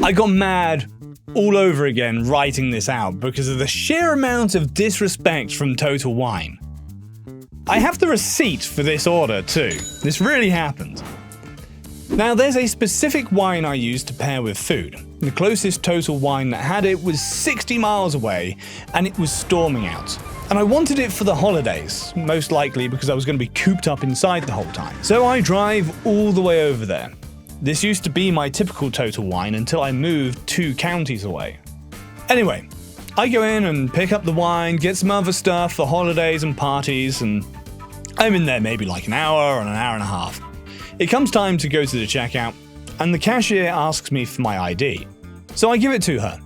I got mad all over again writing this out because of the sheer amount of disrespect from Total Wine. I have the receipt for this order too. This really happened. Now there's a specific wine I use to pair with food. The closest Total Wine that had it was 60 miles away and it was storming out. And I wanted it for the holidays, most likely because I was going to be cooped up inside the whole time. So I drive all the way over there. This used to be my typical Total Wine until I moved 2 counties away. Anyway, I go in and pick up the wine, get some other stuff for holidays and parties, and I'm in there maybe like an hour or an hour and a half. It comes time to go to the checkout, and the cashier asks me for my ID. So I give it to her.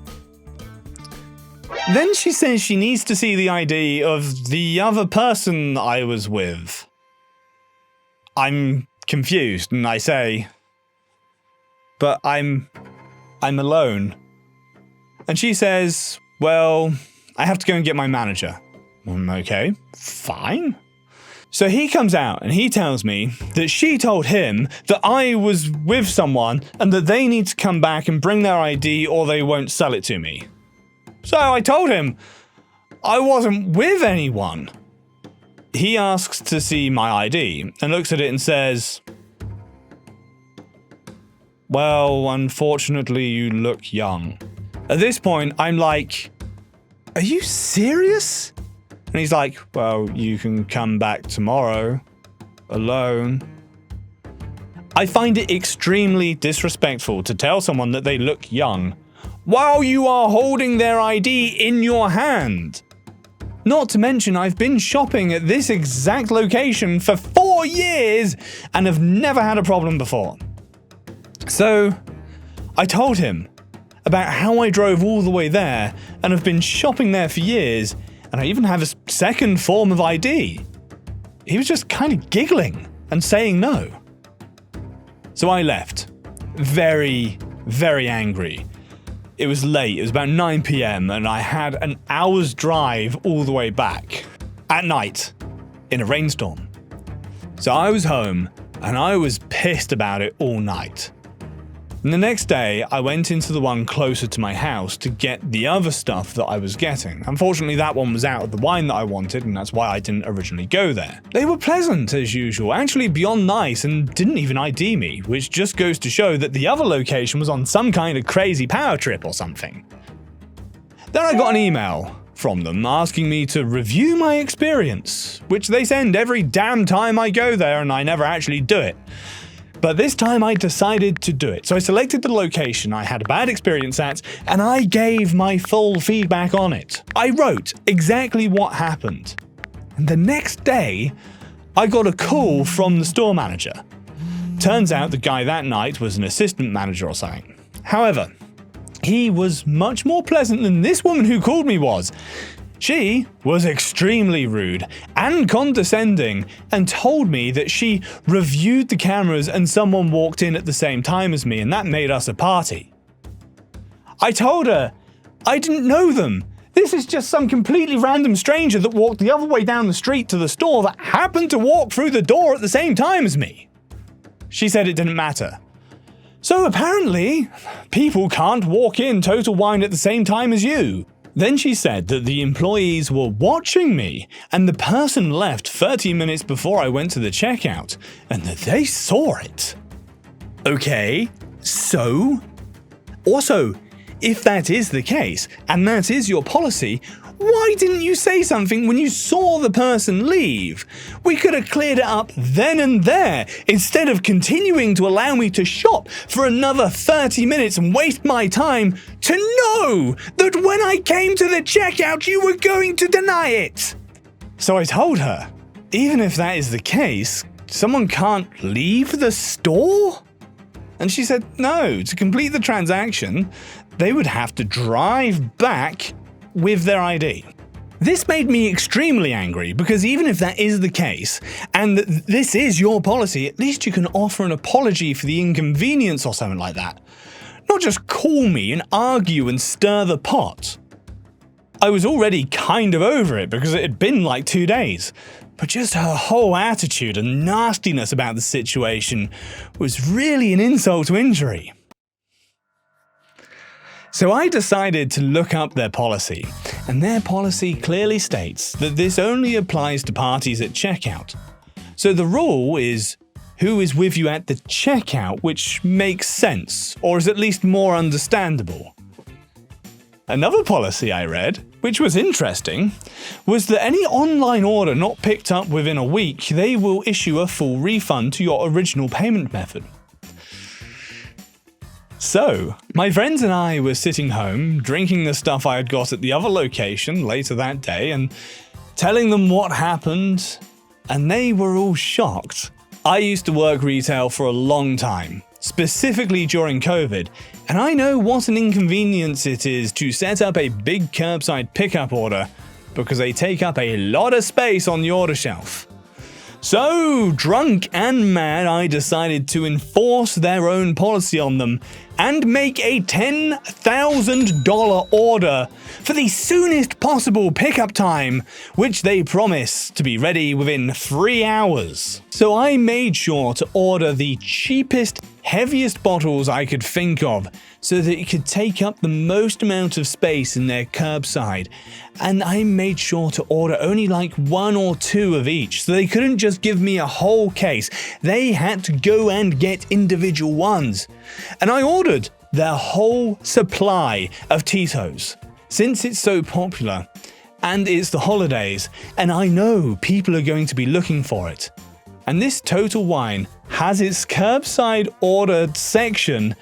Then she says she needs to see the ID of the other person I was with. I'm confused, and I say, but I'm alone. And she says, well, I have to go and get my manager. Okay, fine. So he comes out and he tells me that she told him that I was with someone and that they need to come back and bring their ID or they won't sell it to me. So I told him I wasn't with anyone. He asks to see my ID and looks at it and says, well, unfortunately, you look young. At this point, I'm like, are you serious? And he's like, well, you can come back tomorrow, alone. I find it extremely disrespectful to tell someone that they look young while you are holding their ID in your hand. Not to mention, I've been shopping at this exact location for 4 years and have never had a problem before. So, I told him about how I drove all the way there and have been shopping there for years, and I even have a second form of ID. He was just kind of giggling and saying no. So I left. Very, very angry. It was late, it was about 9 PM, and I had an hour's drive all the way back. At night, in a rainstorm. So I was home, and I was pissed about it all night. And the next day, I went into the one closer to my house to get the other stuff that I was getting. Unfortunately, that one was out of the wine that I wanted, and that's why I didn't originally go there. They were pleasant, as usual, actually beyond nice, and didn't even ID me, which just goes to show that the other location was on some kind of crazy power trip or something. Then I got an email from them asking me to review my experience, which they send every damn time I go there, and I never actually do it. But this time I decided to do it. So I selected the location I had a bad experience at, and I gave my full feedback on it. I wrote exactly what happened. And the next day, I got a call from the store manager. Turns out the guy that night was an assistant manager or something. However, he was much more pleasant than this woman who called me was. She was extremely rude and condescending and told me that she reviewed the cameras and someone walked in at the same time as me, and that made us a party. I told her I didn't know them. This is just some completely random stranger that walked the other way down the street to the store that happened to walk through the door at the same time as me. She said it didn't matter. So apparently, people can't walk in Total Wine at the same time as you. Then she said that the employees were watching me, and the person left 30 minutes before I went to the checkout, and that they saw it. Okay, so? Also, if that is the case, and that is your policy, why didn't you say something when you saw the person leave? We could have cleared it up then and there, instead of continuing to allow me to shop for another 30 minutes and waste my time to know that when I came to the checkout you were going to deny it. So I told her, even if that is the case, someone can't leave the store? And she said no, to complete the transaction, they would have to drive back with their ID. This made me extremely angry because even if that is the case, and this is your policy, at least you can offer an apology for the inconvenience or something like that. Not just call me and argue and stir the pot. I was already kind of over it because it had been like 2 days, but just her whole attitude and nastiness about the situation was really an insult to injury. So I decided to look up their policy, and their policy clearly states that this only applies to parties at checkout. So the rule is who is with you at the checkout, which makes sense, or is at least more understandable. Another policy I read, which was interesting, was that any online order not picked up within a week, they will issue a full refund to your original payment method. So, my friends and I were sitting home, drinking the stuff I had got at the other location later that day, and telling them what happened, and they were all shocked. I used to work retail for a long time, specifically during COVID, and I know what an inconvenience it is to set up a big curbside pickup order because they take up a lot of space on the order shelf. So, drunk and mad, I decided to enforce their own policy on them and make a $10,000 order for the soonest possible pickup time, which they promise to be ready within 3 hours. So I made sure to order the cheapest, heaviest bottles I could think of so that it could take up the most amount of space in their curbside. And I made sure to order only like 1 or 2 of each, so they couldn't just give me a whole case. They had to go and get individual ones. And I ordered their whole supply of Tito's. Since it's so popular, and it's the holidays, and I know people are going to be looking for it. And this Total Wine has its curbside ordered section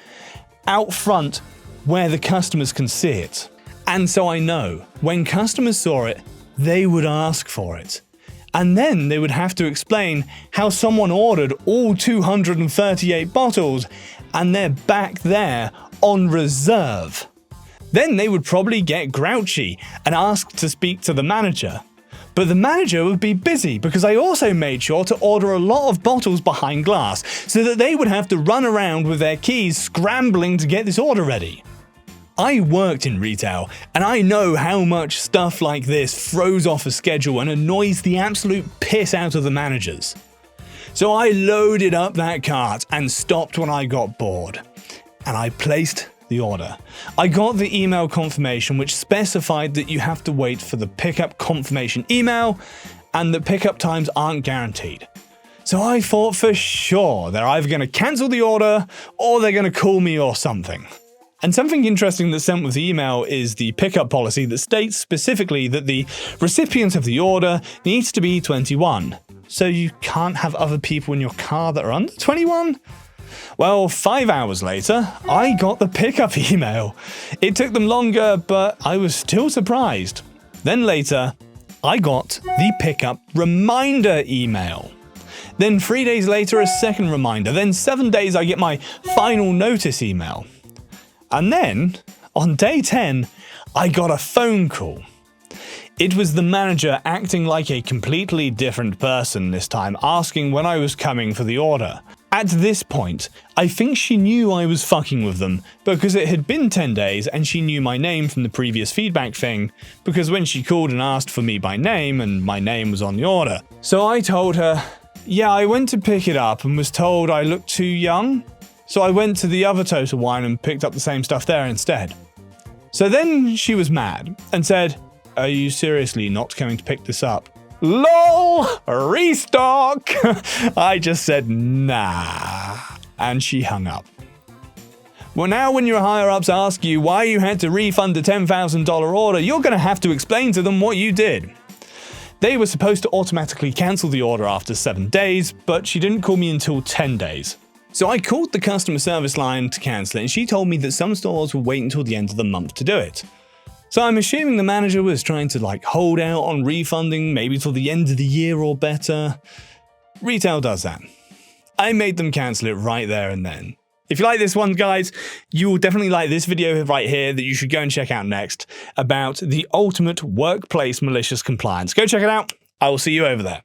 out front where the customers can see it. And so I know when customers saw it, they would ask for it. And then they would have to explain how someone ordered all 238 bottles and they're back there on reserve. Then they would probably get grouchy and ask to speak to the manager. But the manager would be busy because I also made sure to order a lot of bottles behind glass so that they would have to run around with their keys scrambling to get this order ready. I worked in retail and I know how much stuff like this throws off a schedule and annoys the absolute piss out of the managers. So I loaded up that cart and stopped when I got bored. And I placed the order. I got the email confirmation which specified that you have to wait for the pickup confirmation email and that pickup times aren't guaranteed. So I thought for sure they're either going to cancel the order or they're going to call me or something. And something interesting that's sent with the email is the pickup policy that states specifically that the recipient of the order needs to be 21. So you can't have other people in your car that are under 21? Well, 5 hours later, I got the pickup email. It took them longer, but I was still surprised. Then later, I got the pickup reminder email. Then 3 days later, a second reminder. Then 7 days, I get my final notice email. And then, on day 10, I got a phone call. It was the manager acting like a completely different person this time, asking when I was coming for the order. At this point, I think she knew I was fucking with them because it had been 10 days and she knew my name from the previous feedback thing because when she called and asked for me by name and my name was on the order. So I told her, yeah, I went to pick it up and was told I looked too young. So I went to the other Total Wine and picked up the same stuff there instead. So then she was mad and said, are you seriously not going to pick this up? LOL! Restock! I just said, nah. And she hung up. Well, now when your higher-ups ask you why you had to refund a $10,000 order, you're going to have to explain to them what you did. They were supposed to automatically cancel the order after 7 days, but she didn't call me until 10 days. So I called the customer service line to cancel it, and she told me that some stores will wait until the end of the month to do it. So I'm assuming the manager was trying to hold out on refunding maybe till the end of the year or better. Retail does that. I made them cancel it right there and then. If you like this one, guys, you will definitely like this video right here that you should go and check out next about the ultimate workplace malicious compliance. Go check it out. I will see you over there.